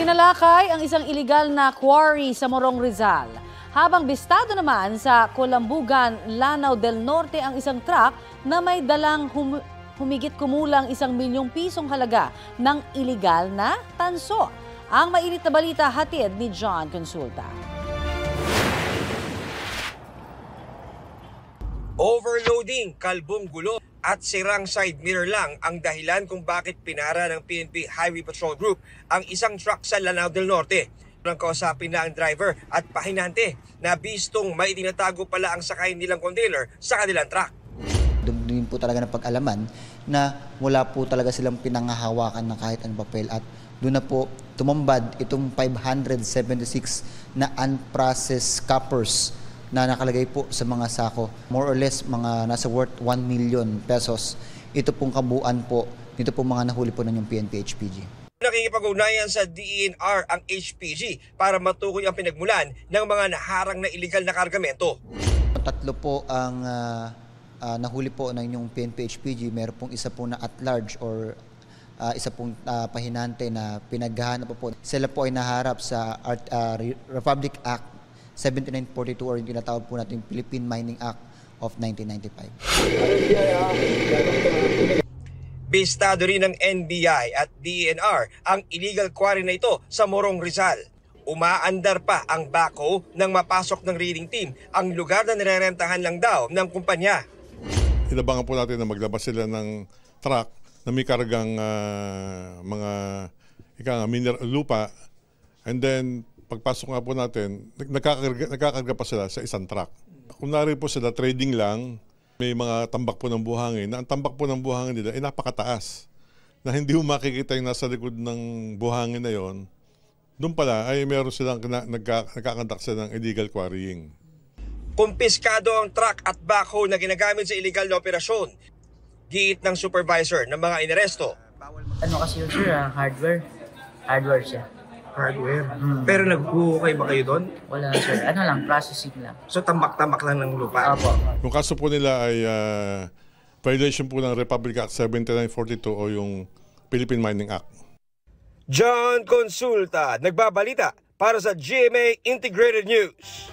Tinalakay ang isang iligal na quarry sa Morong Rizal. Habang bistado naman sa Colambugan, Lanao del Norte ang isang truck na may dalang humigit kumulang 1 milyong pisong halaga ng iligal na tanso. Ang mainit na balita hatid ni John Consulta. Overloading, kalbong gulo at sirang side mirror lang ang dahilan kung bakit pinara ng PNP Highway Patrol Group ang isang truck sa Lanao del Norte. Nang kausapin na ang driver at pahinante na bistong may tinatago pala ang sakay nilang container sa kanilang truck. Doon po talaga na pag-alaman na wala po talaga silang pinangahawakan ng kahit anong papel at doon na po tumambad itong 576 na unprocessed coppers na nakalagay po sa mga sako. More or less mga nasa worth 1 million pesos. Ito pong kabuuan po, dito po mga nahuli po ng yung PNP HPG. Nakikipag-ugnayan sa DENR ang HPG para matukoy ang pinagmulan ng mga naharang na iligal na kargamento. 3 po ang nahuli po ng yung PNP HPG. Meron pong isa po na at large or isa pong pahinante na pinaghahanap po. Sila po ay naharap sa Republic Act 7942 or yung tinatawag po natin Philippine Mining Act of 1995. Bistado rin ng NBI at DENR ang illegal quarry na ito sa Morong Rizal. Umaandar pa ang backhoe nang mapasok ng raiding team ang lugar na nirerentahan lang daw ng kumpanya. Inabangan po natin na maglabas sila ng truck na may kargang mga lupa, and then pagpasok nga po natin, nagkakarga pa sila sa isang truck. Kunwari po sila trading lang, may mga tambak po ng buhangin, na ang tambak po ng buhangin nila ay napakataas, na hindi mo makikita yung nasa likod ng buhangin na yon. Doon pala ay meron silang nagkakandak sila ng illegal quarrying. Kumpiskado ang truck at backhoe na ginagamit sa illegal na operasyon. Giit ng supervisor ng mga inaresto. Ano kasi yun sir, hardware. Hardware siya. Hardware? Pero naghuhukay ba kayo doon? Wala sir, ano lang, processing lang. So tambak-tambak lang ng lupa? Opo. Yung kaso po nila ay violation po ng Republic Act 7942 o yung Philippine Mining Act. John Consulta, nagbabalita para sa GMA Integrated News.